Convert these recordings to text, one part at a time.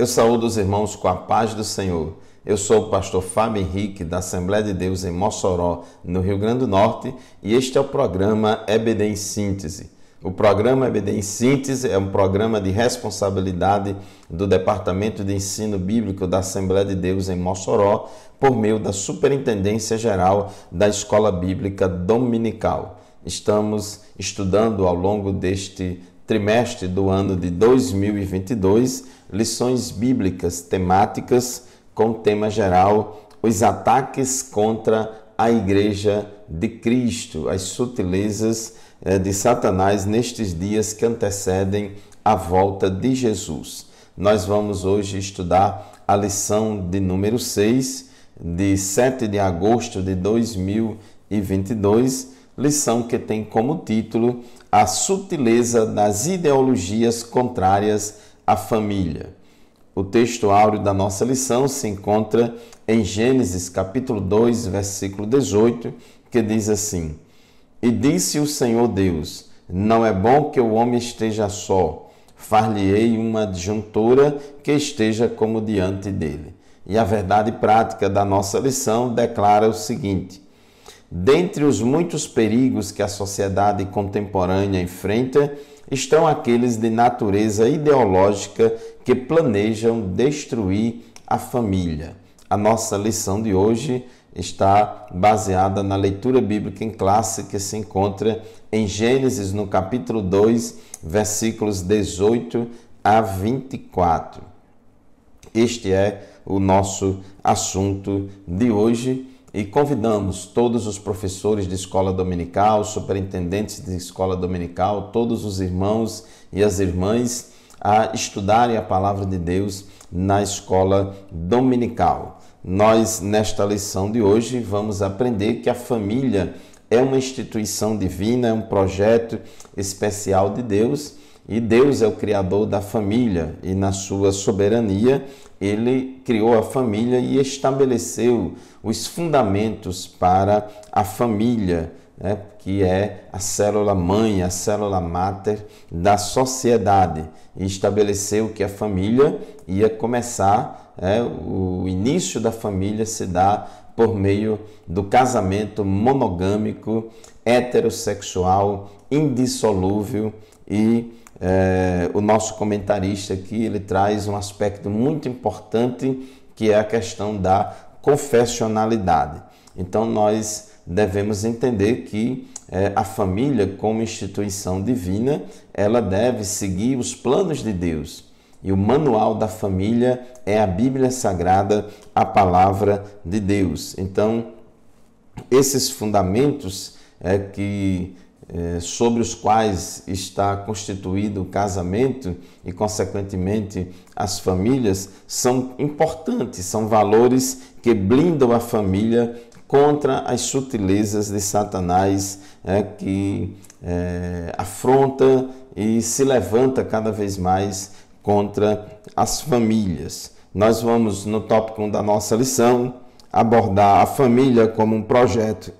Eu saúdo os irmãos com a paz do Senhor. Eu sou o pastor Fábio Henrique, da Assembleia de Deus em Mossoró, no Rio Grande do Norte, e este é o programa EBD em Síntese. O programa EBD em Síntese é um programa de responsabilidade do Departamento de Ensino Bíblico da Assembleia de Deus em Mossoró, por meio da Superintendência Geral da Escola Bíblica Dominical. Estamos estudando ao longo deste trimestre do ano de 2022 lições bíblicas temáticas com o tema geral: os ataques contra a Igreja de Cristo, as sutilezas de Satanás nestes dias que antecedem a volta de Jesus. Nós vamos hoje estudar a lição de número 6, de 7 de agosto de 2022, lição que tem como título A Sutileza das Ideologias Contrárias à Família. O texto áureo da nossa lição se encontra em Gênesis capítulo 2, versículo 18, que diz assim: E disse o Senhor Deus, não é bom que o homem esteja só, far-lhe-ei uma adjuntora que esteja como diante dele. E a verdade prática da nossa lição declara o seguinte: dentre os muitos perigos que a sociedade contemporânea enfrenta, estão aqueles de natureza ideológica que planejam destruir a família. A nossa lição de hoje está baseada na leitura bíblica em classe que se encontra em Gênesis, no capítulo 2, versículos 18 a 24. Este é o nosso assunto de hoje e convidamos todos os professores de escola dominical, superintendentes de escola dominical, todos os irmãos e as irmãs a estudarem a palavra de Deus na escola dominical. Nós, nesta lição de hoje, vamos aprender que a família é uma instituição divina, é um projeto especial de Deus, e Deus é o criador da família, e na sua soberania ele criou a família e estabeleceu os fundamentos para a família, que é a célula mãe, a célula máter da sociedade. E estabeleceu que a família ia começar, o início da família se dá por meio do casamento monogâmico, heterossexual, indissolúvel. E o nosso comentarista aqui, ele traz um aspecto muito importante, que é a questão da confessionalidade. Então nós devemos entender que a família, como instituição divina, ela deve seguir os planos de Deus. E o manual da família é a Bíblia Sagrada, a palavra de Deus. Então, esses fundamentos sobre os quais está constituído o casamento e, consequentemente, as famílias, são importantes, são valores que blindam a família contra as sutilezas de Satanás, que afronta e se levanta cada vez mais contra as famílias. Nós vamos, no tópico 1 da nossa lição, abordar a família como um projeto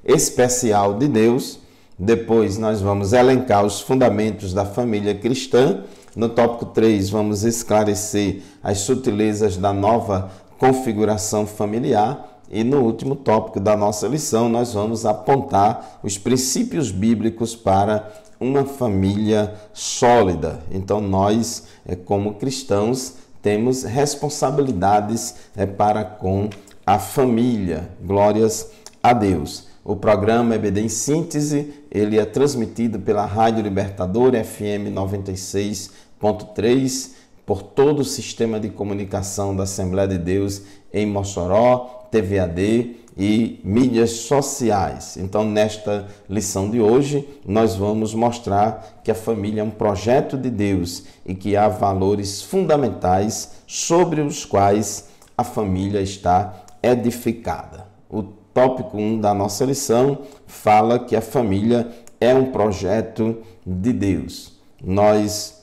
especial de Deus. Depois nós vamos elencar os fundamentos da família cristã. No tópico 3 vamos esclarecer as sutilezas da nova configuração familiar. E no último tópico da nossa lição nós vamos apontar os princípios bíblicos para uma família sólida. Então nós, como cristãos, temos responsabilidades para com a família. Glórias a Deus. O programa EBD em Síntese, ele é transmitido pela Rádio Libertador FM 96.3, por todo o sistema de comunicação da Assembleia de Deus em Mossoró, TVAD e mídias sociais. Então, nesta lição de hoje, nós vamos mostrar que a família é um projeto de Deus e que há valores fundamentais sobre os quais a família está edificada. O tópico 1 da nossa lição fala que a família é um projeto de Deus. Nós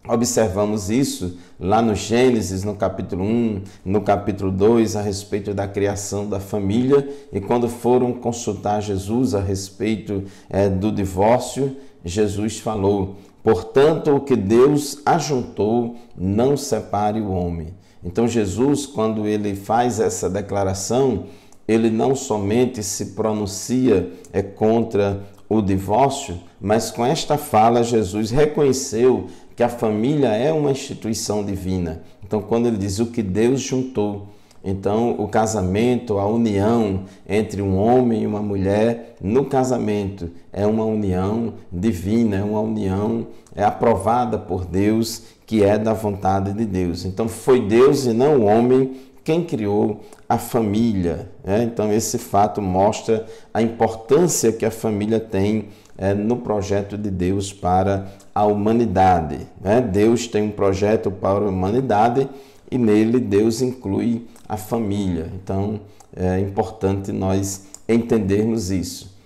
observamos isso lá no Gênesis, no capítulo 1, no capítulo 2, a respeito da criação da família, e quando foram consultar Jesus a respeito do divórcio, Jesus falou Portanto, o que Deus ajuntou, não separe o homem. Então, Jesus, quando ele faz essa declaração, ele não somente se pronuncia contra o divórcio, mas com esta fala, Jesus reconheceu que a família é uma instituição divina. Então, quando ele diz o que Deus juntou, então o casamento, a união entre um homem e uma mulher, no casamento é uma união divina, é uma união aprovada por Deus, que é da vontade de Deus. Então foi Deus e não o homem quem criou a família. Então esse fato mostra a importância que a família tem no projeto de Deus para a humanidade. Deus tem um projeto para a humanidade e nele Deus inclui a família. Então é importante nós entendermos isso.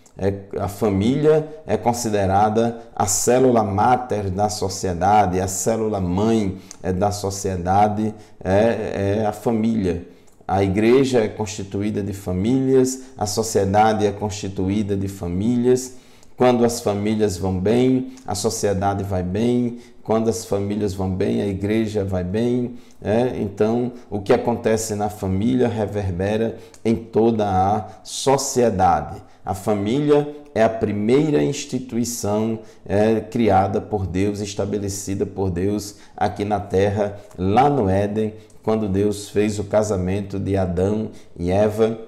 A família é considerada a célula máter da sociedade, a célula mãe da sociedade é a família. A igreja é constituída de famílias, a sociedade é constituída de famílias. Quando as famílias vão bem, a sociedade vai bem. Quando as famílias vão bem, a igreja vai bem. Então, o que acontece na família reverbera em toda a sociedade. A família é a primeira instituição criada por Deus, estabelecida por Deus aqui na terra, lá no Éden, quando Deus fez o casamento de Adão e Eva.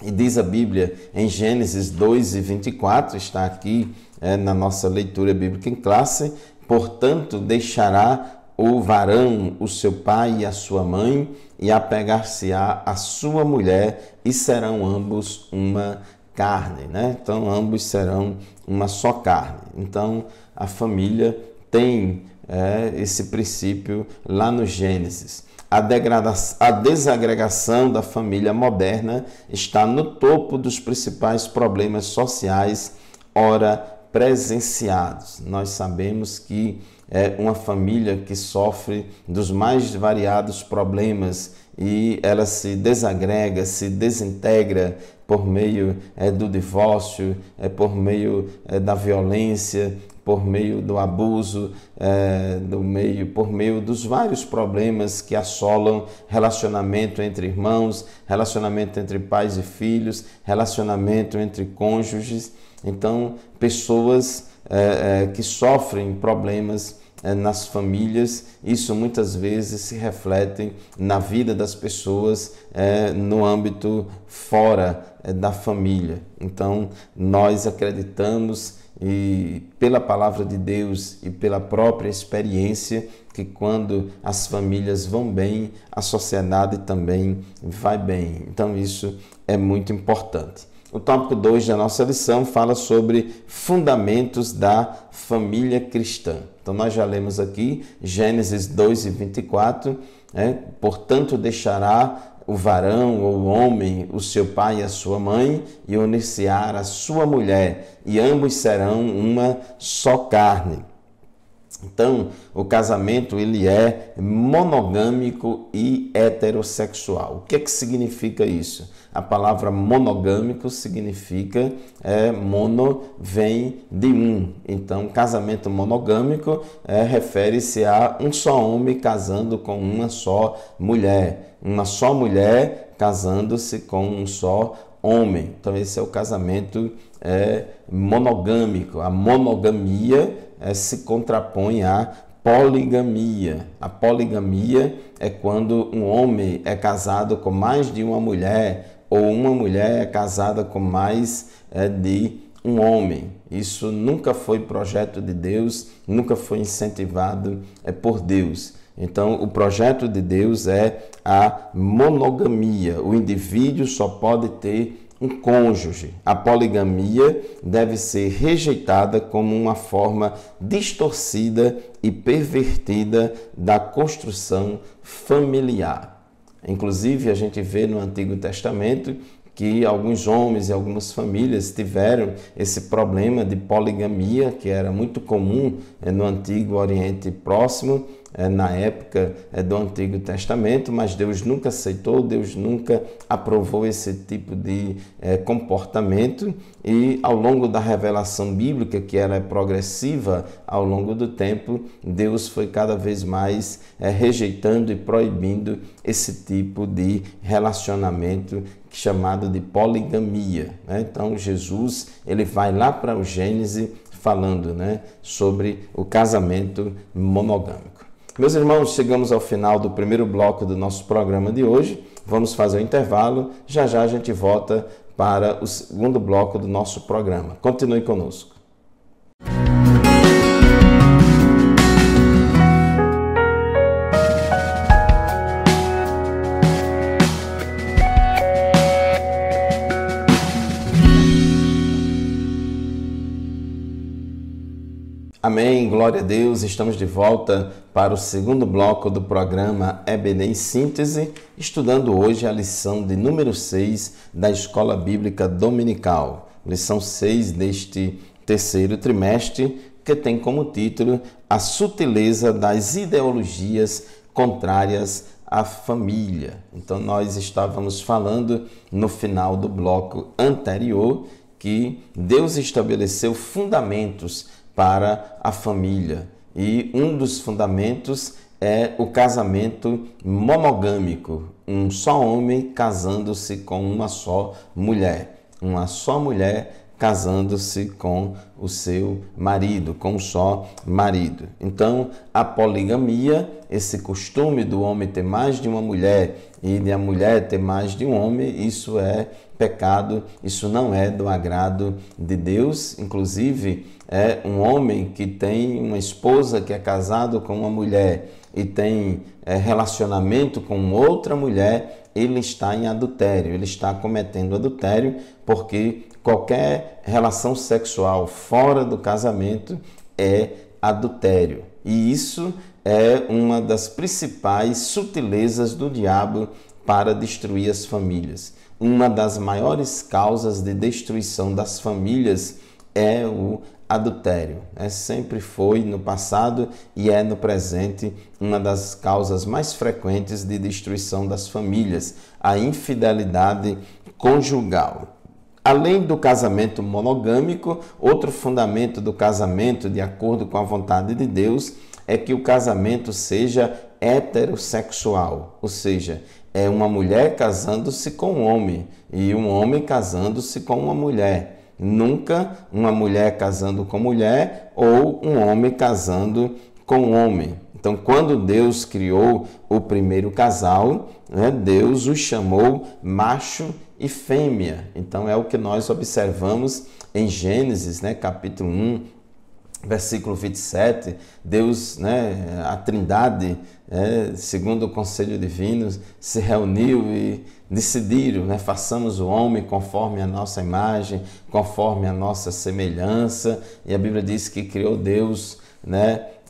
E diz a Bíblia em Gênesis 2:24, está aqui na nossa leitura bíblica em classe: portanto, deixará o varão o seu pai e a sua mãe, e apegar-se-á a sua mulher, e serão ambos uma carne. Então, ambos serão uma só carne. Então, a família tem esse princípio lá no Gênesis. A desagregação da família moderna está no topo dos principais problemas sociais ora presenciados. Nós sabemos que é uma família que sofre dos mais variados problemas e ela se desagrega, se desintegra por meio do divórcio, por meio da violência, por meio do abuso, por meio dos vários problemas que assolam relacionamento entre irmãos, relacionamento entre pais e filhos, relacionamento entre cônjuges. Então, pessoas que sofrem problemas nas famílias, isso muitas vezes se reflete na vida das pessoas no âmbito fora da família. Então, nós acreditamos e pela palavra de Deus e pela própria experiência que quando as famílias vão bem, a sociedade também vai bem. Então isso é muito importante. O tópico 2 da nossa lição fala sobre fundamentos da família cristã. Então nós já lemos aqui Gênesis 2:24, portanto deixará o varão ou o homem, o seu pai e a sua mãe, e unir-se-á a sua mulher, e ambos serão uma só carne. Então, o casamento ele é monogâmico e heterossexual. O que é que significa isso? A palavra monogâmico significa mono vem de um. Então, casamento monogâmico refere-se a um só homem casando com uma só mulher. Uma só mulher casando-se com um só homem. Então, esse é o casamento monogâmico. A monogamia se contrapõe à poligamia. A poligamia é quando um homem é casado com mais de uma mulher ou uma mulher é casada com mais de um homem. Isso nunca foi projeto de Deus, nunca foi incentivado por Deus. Então, o projeto de Deus é a monogamia. O indivíduo só pode ter um cônjuge. A poligamia deve ser rejeitada como uma forma distorcida e pervertida da construção familiar. Inclusive, a gente vê no Antigo Testamento que alguns homens e algumas famílias tiveram esse problema de poligamia, que era muito comum no Antigo Oriente Próximo, na época do Antigo Testamento, mas Deus nunca aceitou, Deus nunca aprovou esse tipo de comportamento, e ao longo da revelação bíblica, que ela é progressiva ao longo do tempo, Deus foi cada vez mais rejeitando e proibindo esse tipo de relacionamento chamado de poligamia, né? Então Jesus ele vai lá para o Gênesis falando, né, sobre o casamento monogâmico. Meus irmãos, chegamos ao final do primeiro bloco do nosso programa de hoje. Vamos fazer um intervalo. Já já a gente volta para o segundo bloco do nosso programa. Continue conosco. Amém, glória a Deus, estamos de volta para o segundo bloco do programa EBD em Síntese, estudando hoje a lição de número 6 da Escola Bíblica Dominical, lição 6 deste terceiro trimestre, que tem como título A Sutileza das Ideologias Contrárias à Família. Então nós estávamos falando no final do bloco anterior que Deus estabeleceu fundamentos para a família. E um dos fundamentos é o casamento monogâmico, um só homem casando-se com uma só mulher. Uma só mulher casando-se com o seu marido, com um só marido. Então, a poligamia, esse costume do homem ter mais de uma mulher e de a mulher ter mais de um homem, isso é pecado, isso não é do agrado de Deus. Inclusive, é um homem que tem uma esposa que é casado com uma mulher e tem relacionamento com outra mulher, ele está em adultério, ele está cometendo adultério, porque qualquer relação sexual fora do casamento é adultério. E isso é uma das principais sutilezas do diabo para destruir as famílias. Uma das maiores causas de destruição das famílias é o adultério. Sempre foi no passado e é no presente uma das causas mais frequentes de destruição das famílias, a infidelidade conjugal. Além do casamento monogâmico, outro fundamento do casamento, de acordo com a vontade de Deus, é que o casamento seja heterossexual, ou seja, é uma mulher casando-se com um homem e um homem casando-se com uma mulher. Nunca uma mulher casando com mulher ou um homem casando com homem. Então, quando Deus criou o primeiro casal, Deus os chamou macho e fêmea. Então, é o que nós observamos em Gênesis, capítulo 1, versículo 27. Deus, a Trindade, segundo o conselho divino, se reuniu e decidiram, façamos o homem conforme a nossa imagem, conforme a nossa semelhança. E a Bíblia diz que criou Deus,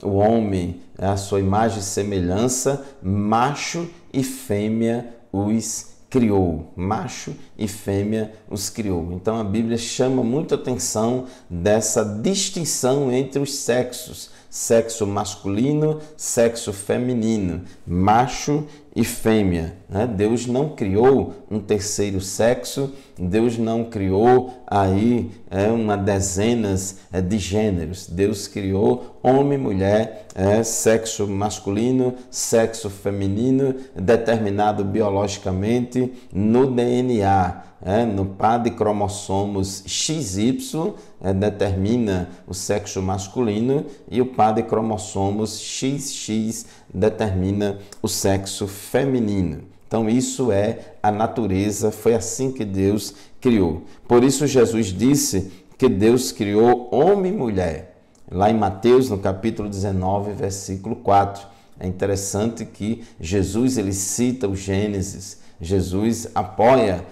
o homem, a sua imagem e semelhança, macho e fêmea os criou. Macho e fêmea os criou. Então a Bíblia chama muita atenção dessa distinção entre os sexos. Sexo masculino, sexo feminino, macho e fêmea. Deus não criou um terceiro sexo, Deus não criou aí uma dezenas de gêneros. Deus criou homem e mulher, sexo masculino, sexo feminino, determinado biologicamente no DNA. No par de cromossomos XY determina o sexo masculino e o par de cromossomos XX determina o sexo feminino. Então isso é a natureza, foi assim que Deus criou. Por isso Jesus disse que Deus criou homem e mulher. Lá em Mateus, no capítulo 19, versículo 4. É interessante que Jesus ele cita o Gênesis. Jesus apoia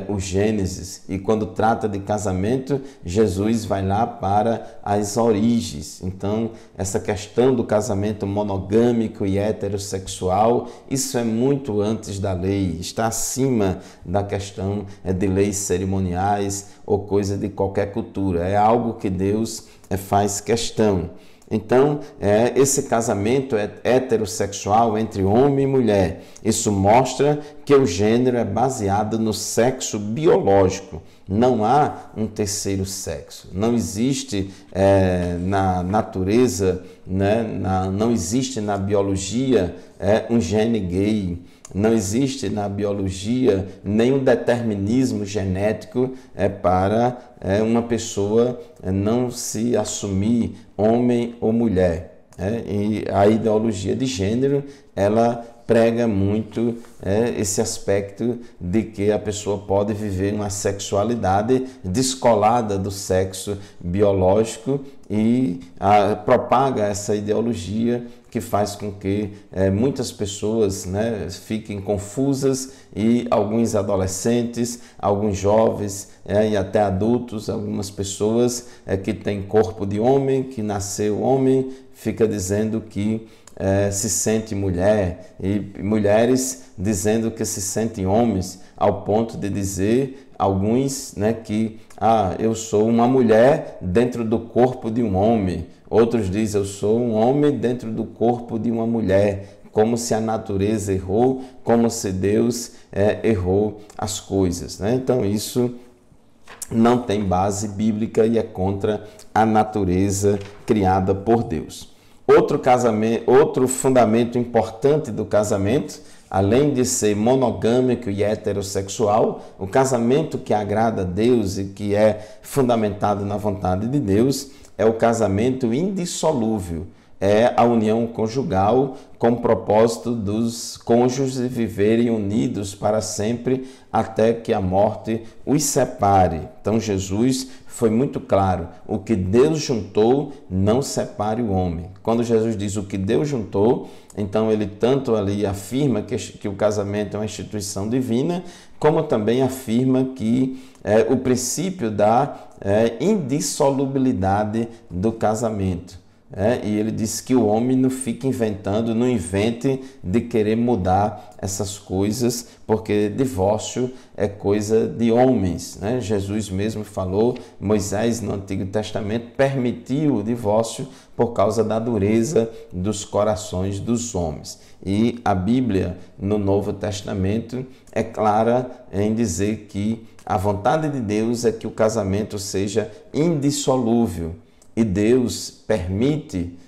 o Gênesis, e quando trata de casamento, Jesus vai lá para as origens. Então, essa questão do casamento monogâmico e heterossexual, isso é muito antes da lei, está acima da questão de leis cerimoniais ou coisa de qualquer cultura. É algo que Deus faz questão. Então, esse casamento é heterossexual entre homem e mulher. Isso mostra que o gênero é baseado no sexo biológico. Não há um terceiro sexo. Não existe na natureza, né, não existe na biologia um gene gay. Não existe na biologia nenhum determinismo genético para uma pessoa não se assumir homem ou mulher. E a ideologia de gênero, ela prega muito esse aspecto de que a pessoa pode viver uma sexualidade descolada do sexo biológico e propaga essa ideologia que faz com que muitas pessoas, né, fiquem confusas e alguns adolescentes, alguns jovens e até adultos, algumas pessoas que têm corpo de homem, que nasceu homem, fica dizendo que se sente mulher, e mulheres dizendo que se sentem homens, ao ponto de dizer alguns, né, que eu sou uma mulher dentro do corpo de um homem. Outros dizem, eu sou um homem dentro do corpo de uma mulher, como se a natureza errou, como se Deus errou as coisas, né? Então isso não tem base bíblica e é contra a natureza criada por Deus. Outro fundamento importante do casamento, além de ser monogâmico e heterossexual, o casamento que agrada a Deus e que é fundamentado na vontade de Deus é o casamento indissolúvel. É a união conjugal com o propósito dos cônjuges viverem unidos para sempre até que a morte os separe. Então Jesus foi muito claro, o que Deus juntou, não separe o homem. Quando Jesus diz o que Deus juntou, então ele tanto ali afirma que o casamento é uma instituição divina, como também afirma que o princípio da indissolubilidade do casamento. E ele diz que o homem não fica inventando, não invente de querer mudar essas coisas, porque divórcio é coisa de homens, né? Jesus mesmo falou, Moisés no Antigo Testamento permitiu o divórcio por causa da dureza dos corações dos homens. E a Bíblia no Novo Testamento é clara em dizer que a vontade de Deus é que o casamento seja indissolúvel. E Deus permite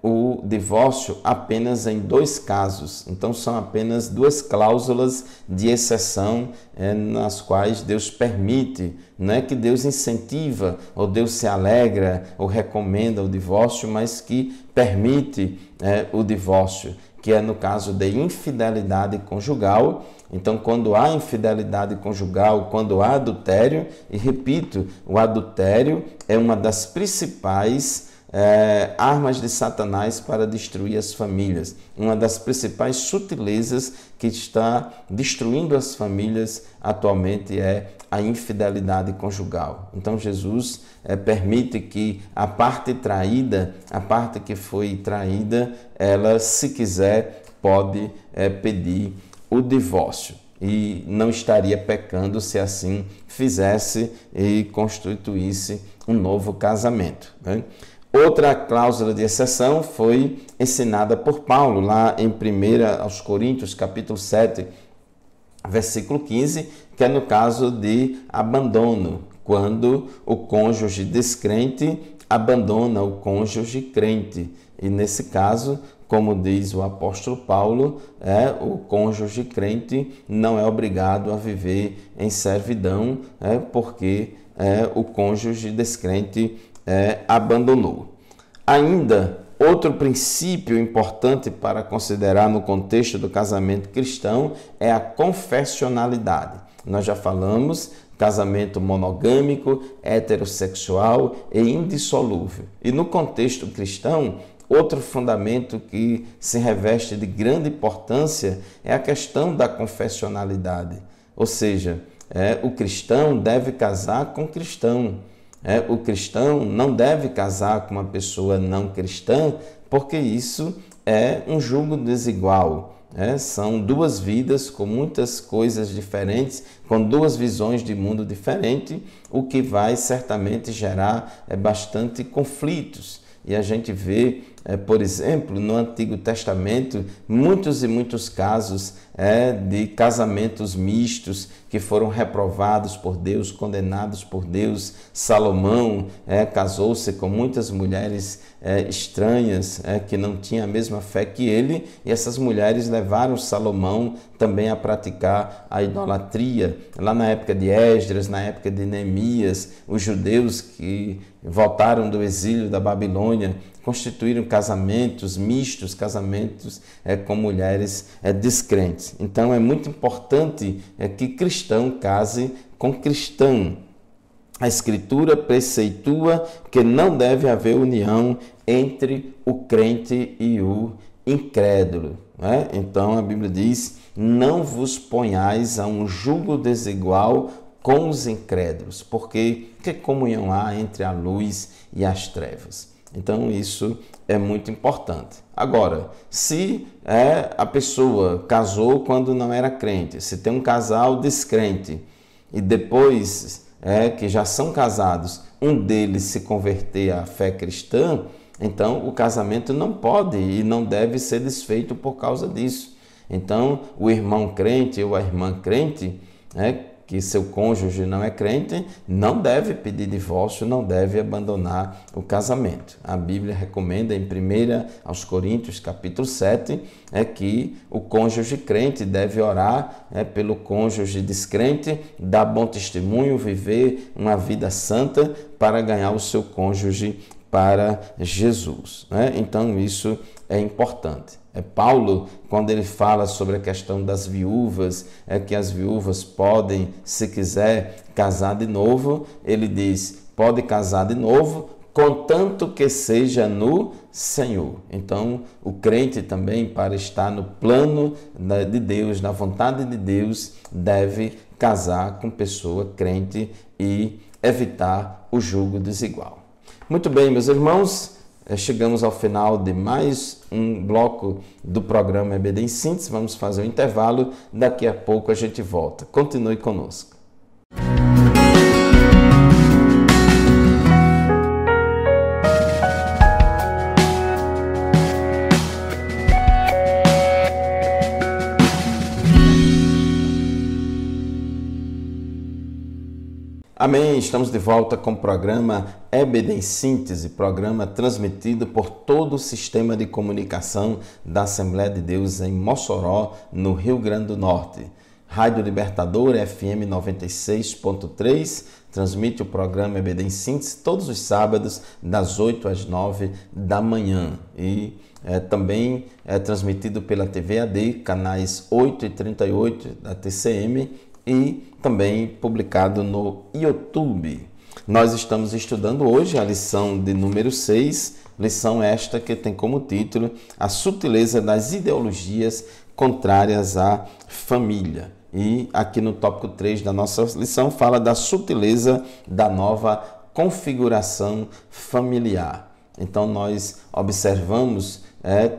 o divórcio apenas em 2 casos. Então, são apenas 2 cláusulas de exceção nas quais Deus permite. Não é que Deus incentiva, ou Deus se alegra, ou recomenda o divórcio, mas que permite o divórcio, que é no caso de infidelidade conjugal. Então, quando há infidelidade conjugal, quando há adultério, e repito, o adultério é uma das principais armas de Satanás para destruir as famílias. Uma das principais sutilezas que está destruindo as famílias atualmente é a infidelidade conjugal. Então, Jesus permite que a parte traída, a parte que foi traída, ela, se quiser, pode pedir o divórcio e não estaria pecando se assim fizesse e constituísse um novo casamento, né? Outra cláusula de exceção foi ensinada por Paulo lá em 1 Coríntios, capítulo 7, versículo 15, que é no caso de abandono, quando o cônjuge descrente abandona o cônjuge crente. E nesse caso, como diz o apóstolo Paulo, o cônjuge crente não é obrigado a viver em servidão, porque o cônjuge descrente abandonou. Ainda, outro princípio importante para considerar no contexto do casamento cristão é a confessionalidade. Nós já falamos casamento monogâmico, heterossexual e indissolúvel. E no contexto cristão, outro fundamento que se reveste de grande importância é a questão da confessionalidade. Ou seja, o cristão deve casar com cristão. O cristão não deve casar com uma pessoa não cristã, porque isso é um julgo desigual. São 2 vidas com muitas coisas diferentes, com 2 visões de mundo diferentes, o que vai certamente gerar bastante conflitos. E a gente vê, por exemplo, no Antigo Testamento, muitos e muitos casos de casamentos mistos que foram reprovados por Deus, condenados por Deus. Salomão casou-se com muitas mulheres estranhas que não tinham a mesma fé que ele, e essas mulheres levaram Salomão também a praticar a idolatria. Lá na época de Esdras, na época de Neemias, os judeus que voltaram do exílio da Babilônia constituíram casamentos mistos, casamentos com mulheres descrentes. Então é muito importante que cristão case com cristão. A Escritura preceitua que não deve haver união entre o crente e o incrédulo. Então a Bíblia diz: não vos ponhais a um jugo desigual com os incrédulos, porque que comunhão há entre a luz e as trevas? Então isso é muito importante. Agora, se a pessoa casou quando não era crente, se tem um casal descrente e depois que já são casados, um deles se converter à fé cristã, então o casamento não pode e não deve ser desfeito por causa disso. Então o irmão crente ou a irmã crente, que seu cônjuge não é crente, não deve pedir divórcio, não deve abandonar o casamento. A Bíblia recomenda em 1 aos Coríntios, capítulo 7, que o cônjuge crente deve orar pelo cônjuge descrente, dar bom testemunho, viver uma vida santa para ganhar o seu cônjuge para Jesus. Então isso é importante. Paulo, quando ele fala sobre a questão das viúvas, que as viúvas podem, se quiser, casar de novo, ele diz: pode casar de novo, contanto que seja no Senhor. Então, o crente também, para estar no plano de Deus, na vontade de Deus, deve casar com pessoa crente e evitar o jugo desigual. Muito bem, meus irmãos, chegamos ao final de mais um bloco do programa EBD em Síntese. Vamos fazer um intervalo, daqui a pouco a gente volta. Continue conosco. Amém, estamos de volta com o programa EBD em Síntese, programa transmitido por todo o sistema de comunicação da Assembleia de Deus em Mossoró, no Rio Grande do Norte. Rádio Libertador FM 96.3 transmite o programa EBD em Síntese todos os sábados, das 8 às 9 da manhã. E também é transmitido pela TV AD, canais 8 e 38 da TCM, e também publicado no YouTube. Nós estamos estudando hoje a lição de número 6, lição esta que tem como título A Sutileza das Ideologias Contrárias à Família. E aqui no tópico 3 da nossa lição fala da sutileza da nova configuração familiar. Então nós observamos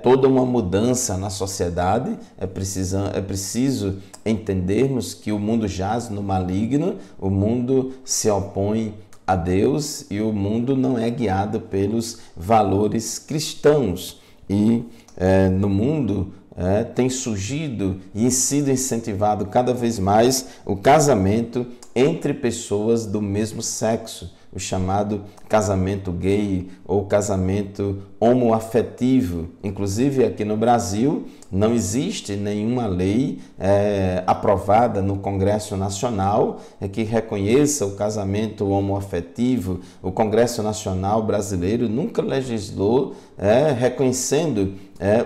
toda uma mudança na sociedade. É preciso entendermos que o mundo jaz no maligno, o mundo se opõe a Deus e o mundo não é guiado pelos valores cristãos. E no mundo tem surgido e sido incentivado cada vez mais o casamento entre pessoas do mesmo sexo, o chamado casamento gay ou casamento homoafetivo. Inclusive aqui no Brasil não existe nenhuma lei aprovada no Congresso Nacional que reconheça o casamento homoafetivo. O Congresso Nacional brasileiro nunca legislou reconhecendo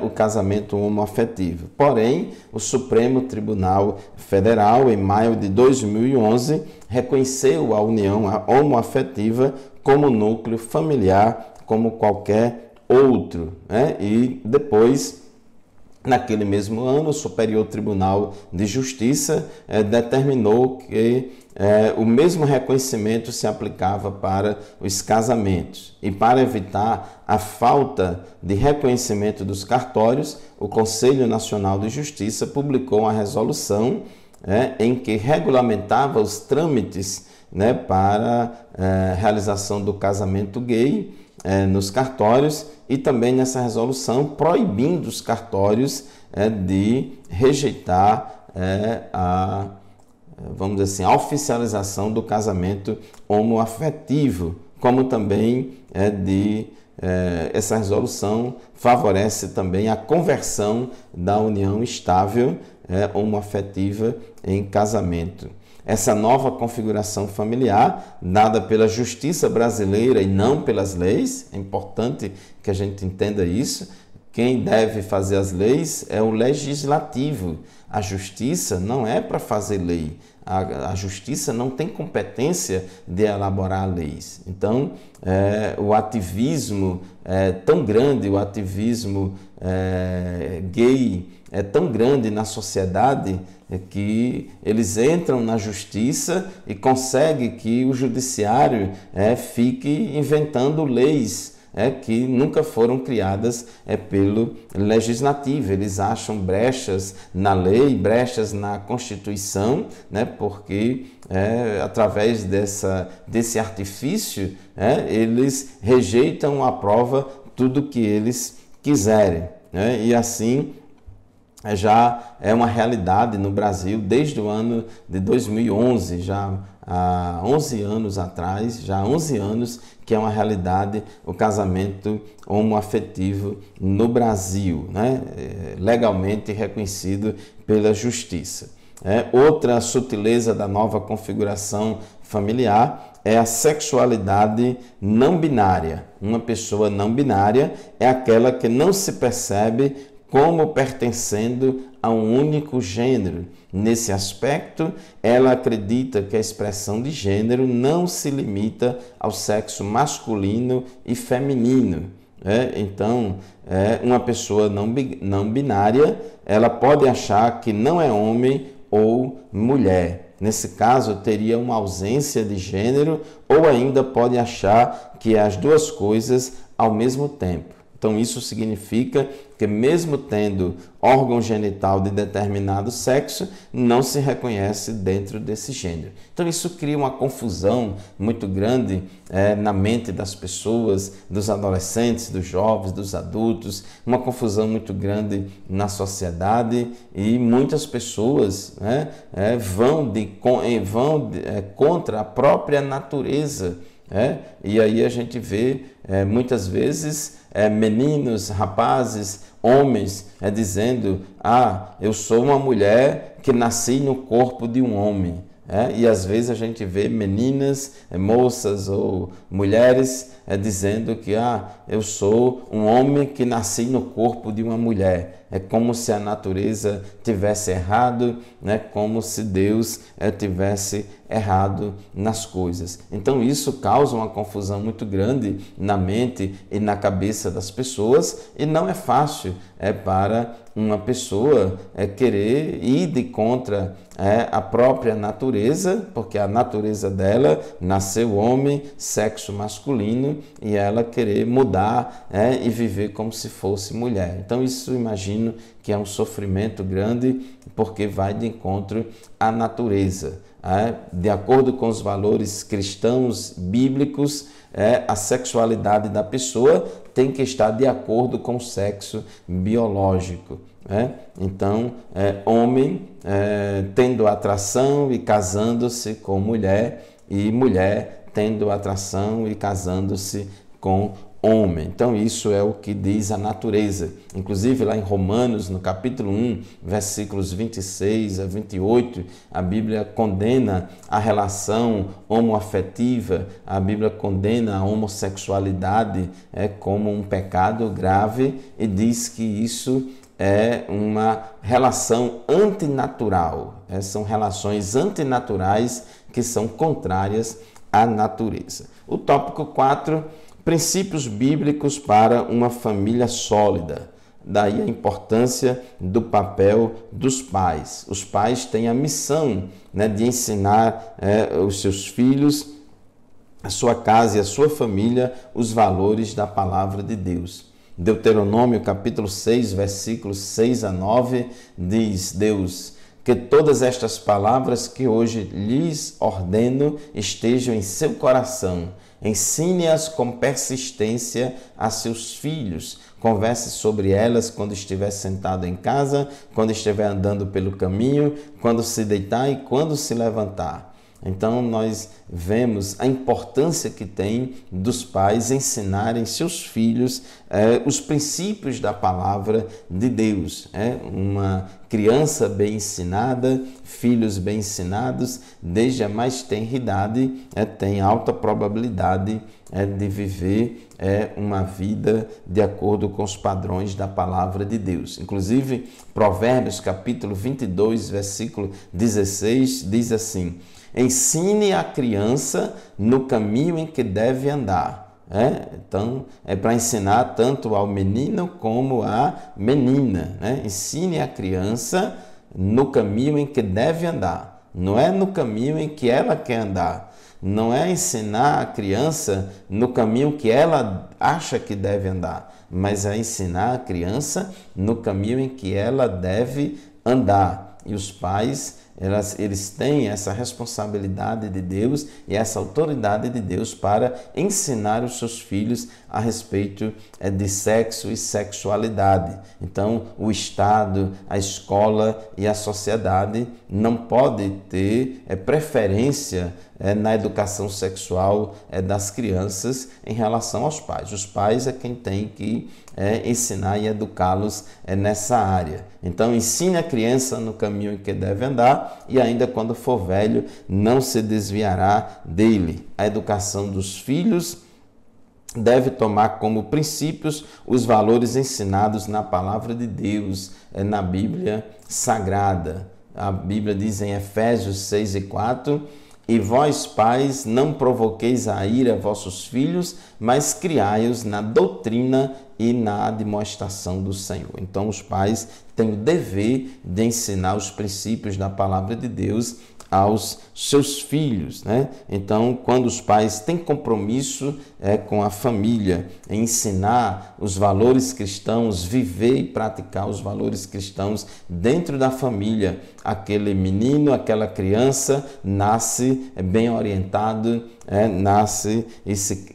o casamento homoafetivo. Porém, o Supremo Tribunal Federal, em maio de 2011, reconheceu a união homoafetiva como núcleo familiar, como qualquer outro. E depois, naquele mesmo ano, o Superior Tribunal de Justiça determinou que o mesmo reconhecimento se aplicava para os casamentos. E para evitar a falta de reconhecimento dos cartórios, o Conselho Nacional de Justiça publicou uma resolução em que regulamentava os trâmites para realização do casamento gay nos cartórios, e também nessa resolução proibindo os cartórios de rejeitar vamos dizer assim, a oficialização do casamento homoafetivo, como também essa resolução favorece também a conversão da união estável homoafetiva em casamento. Essa nova configuração familiar, dada pela justiça brasileira e não pelas leis, é importante que a gente entenda isso. Quem deve fazer as leis é o legislativo. A justiça não é para fazer lei. A justiça não tem competência de elaborar leis. Então, o ativismo é tão grande, o ativismo gay é tão grande na sociedade que eles entram na justiça e conseguem que o judiciário fique inventando leis que nunca foram criadas delo legislativo. Eles acham brechas na lei, brechas na Constituição, porque através desse artifício eles rejeitam à prova tudo que eles quiserem. E assim já é uma realidade no Brasil desde o ano de 2011, já há 11 anos atrás, já há 11 anos que é uma realidade o casamento homoafetivo no Brasil, legalmente reconhecido pela justiça. Outra sutileza da nova configuração familiar é a sexualidade não binária. Uma pessoa não binária é aquela que não se percebe como pertencendo a um único gênero. Nesse aspecto, ela acredita que a expressão de gênero não se limita ao sexo masculino e feminino. Então, uma pessoa não binária, ela pode achar que não é homem ou mulher. Nesse caso, teria uma ausência de gênero, ou ainda pode achar que é as duas coisas ao mesmo tempo. Então, isso significa que, mesmo tendo órgão genital de determinado sexo, não se reconhece dentro desse gênero. Então, isso cria uma confusão muito grande na mente das pessoas, dos adolescentes, dos jovens, dos adultos, uma confusão muito grande na sociedade, e muitas pessoas vão contra a própria natureza. E aí a gente vê muitas vezes meninos, rapazes, homens dizendo: eu sou uma mulher que nasci no corpo de um homem. E às vezes a gente vê meninas, moças ou mulheres dizendo que eu sou um homem que nasci no corpo de uma mulher. É como se a natureza tivesse errado, como se Deus tivesse errado nas coisas. Então isso causa uma confusão muito grande na mente e na cabeça das pessoas, e não é fácil para uma pessoa querer ir de contra a própria natureza, porque a natureza dela nasceu homem, sexo masculino, e ela querer mudar e viver como se fosse mulher. Então isso, imagino que é um sofrimento grande, porque vai de encontro à natureza. De acordo com os valores cristãos bíblicos, a sexualidade da pessoa tem que estar de acordo com o sexo biológico. Então, homem tendo atração e casando-se com mulher, e mulher tendo atração e casando-se com homem. Então isso é o que diz a natureza. Inclusive lá em Romanos, no capítulo 1, versículos 26 a 28, a Bíblia condena a relação homoafetiva, a Bíblia condena a homossexualidade como um pecado grave, e diz que isso é uma relação antinatural. São relações antinaturais que são contrárias à natureza. O tópico 4, princípios bíblicos para uma família sólida. Daí a importância do papel dos pais. Os pais têm a missão de ensinar os seus filhos, a sua casa e a sua família, os valores da palavra de Deus. Deuteronômio capítulo 6, versículos 6 a 9, diz Deus: que todas estas palavras que hoje lhes ordeno estejam em seu coração. Ensine-as com persistência a seus filhos. Converse sobre elas quando estiver sentado em casa, quando estiver andando pelo caminho, quando se deitar e quando se levantar. Então, nós vemos a importância que tem dos pais ensinarem seus filhos os princípios da palavra de Deus. Uma criança bem ensinada, filhos bem ensinados, desde a mais tenra idade, tem alta probabilidade de viver uma vida de acordo com os padrões da palavra de Deus. Inclusive, Provérbios capítulo 22, versículo 16, diz assim: ensine a criança no caminho em que deve andar. Então, é para ensinar tanto ao menino como à menina. Ensine a criança no caminho em que deve andar. Não é no caminho em que ela quer andar. Não é ensinar a criança no caminho que ela acha que deve andar, mas é ensinar a criança no caminho em que ela deve andar. E os pais, eles têm essa responsabilidade de Deus e essa autoridade de Deus para ensinar os seus filhos a respeito de sexo e sexualidade. Então, o Estado, a escola e a sociedade não podem ter preferência na educação sexual das crianças em relação aos pais. Os pais é quem tem que ensinar e educá-los nessa área. Então, ensine a criança no caminho em que deve andar e ainda quando for velho, não se desviará dele. A educação dos filhos deve tomar como princípios os valores ensinados na palavra de Deus, na Bíblia Sagrada. A Bíblia diz em Efésios 6:4: e vós, pais, não provoqueis a ira vossos filhos, mas criai-os na doutrina e na admoestação do Senhor. Então, os pais têm o dever de ensinar os princípios da palavra de Deus aos seus filhos, Então, quando os pais têm compromisso com a família, em ensinar os valores cristãos, viver e praticar os valores cristãos dentro da família, aquele menino, aquela criança nasce bem orientado, nasce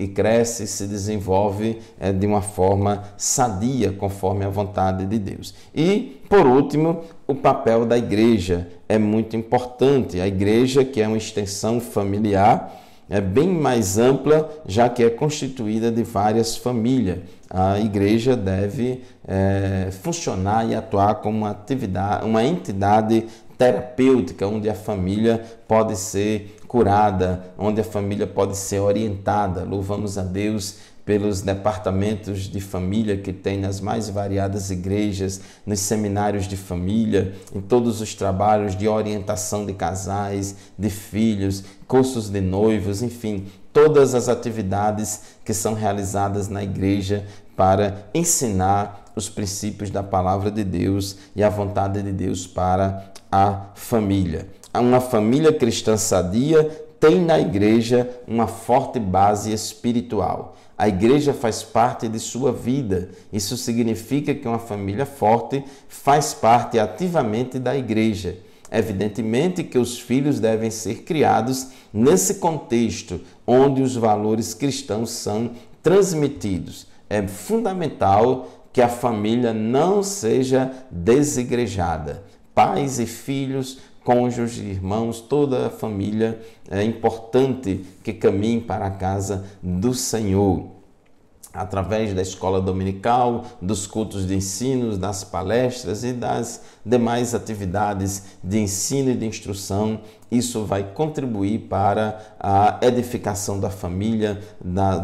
e cresce e se desenvolve de uma forma sadia, conforme a vontade de Deus. E, por último, o papel da igreja é muito importante. A igreja, que é uma extensão familiar, é bem mais ampla, já que é constituída de várias famílias. A igreja deve funcionar e atuar como uma entidade terapêutica, onde a família pode ser curada, onde a família pode ser orientada. Louvamos a Deus pelos departamentos de família que tem nas mais variadas igrejas, nos seminários de família, em todos os trabalhos de orientação de casais, de filhos, cursos de noivos, enfim, todas as atividades que são realizadas na igreja para ensinar os princípios da palavra de Deus e a vontade de Deus para a família. Uma família cristã sadia tem na igreja uma forte base espiritual. A igreja faz parte de sua vida. Isso significa que uma família forte faz parte ativamente da igreja. Evidentemente que os filhos devem ser criados nesse contexto onde os valores cristãos são transmitidos. É fundamental que a família não seja desigrejada. Pais e filhos, cônjuges, irmãos, toda a família é importante que caminhe para a casa do Senhor. Através da escola dominical, dos cultos de ensino, das palestras e das demais atividades de ensino e de instrução, isso vai contribuir para a edificação da família,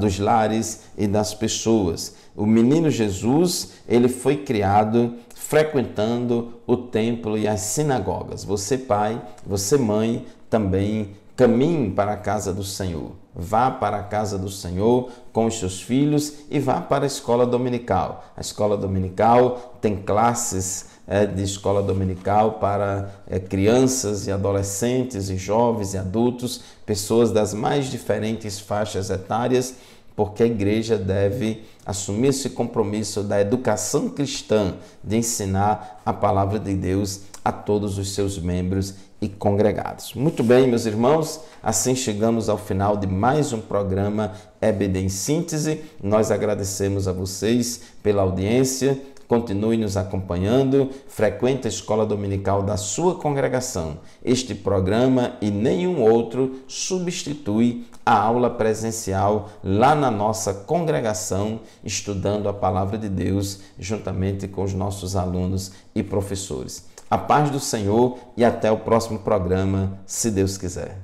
dos lares e das pessoas. O menino Jesus, ele foi criado frequentando o templo e as sinagogas. Você, pai, você, mãe, também caminhe para a casa do Senhor. Vá para a casa do Senhor com os seus filhos e vá para a escola dominical. A escola dominical tem classes de escola dominical para crianças e adolescentes e jovens e adultos, pessoas das mais diferentes faixas etárias, porque a igreja deve assumir esse compromisso da educação cristã, de ensinar a palavra de Deus a todos os seus membros e congregados. Muito bem, meus irmãos, assim chegamos ao final de mais um programa EBD em Síntese. Nós agradecemos a vocês pela audiência. Continue nos acompanhando, frequente a escola dominical da sua congregação. Este programa e nenhum outro substitui a aula presencial lá na nossa congregação, estudando a palavra de Deus juntamente com os nossos alunos e professores. A paz do Senhor e até o próximo programa, se Deus quiser.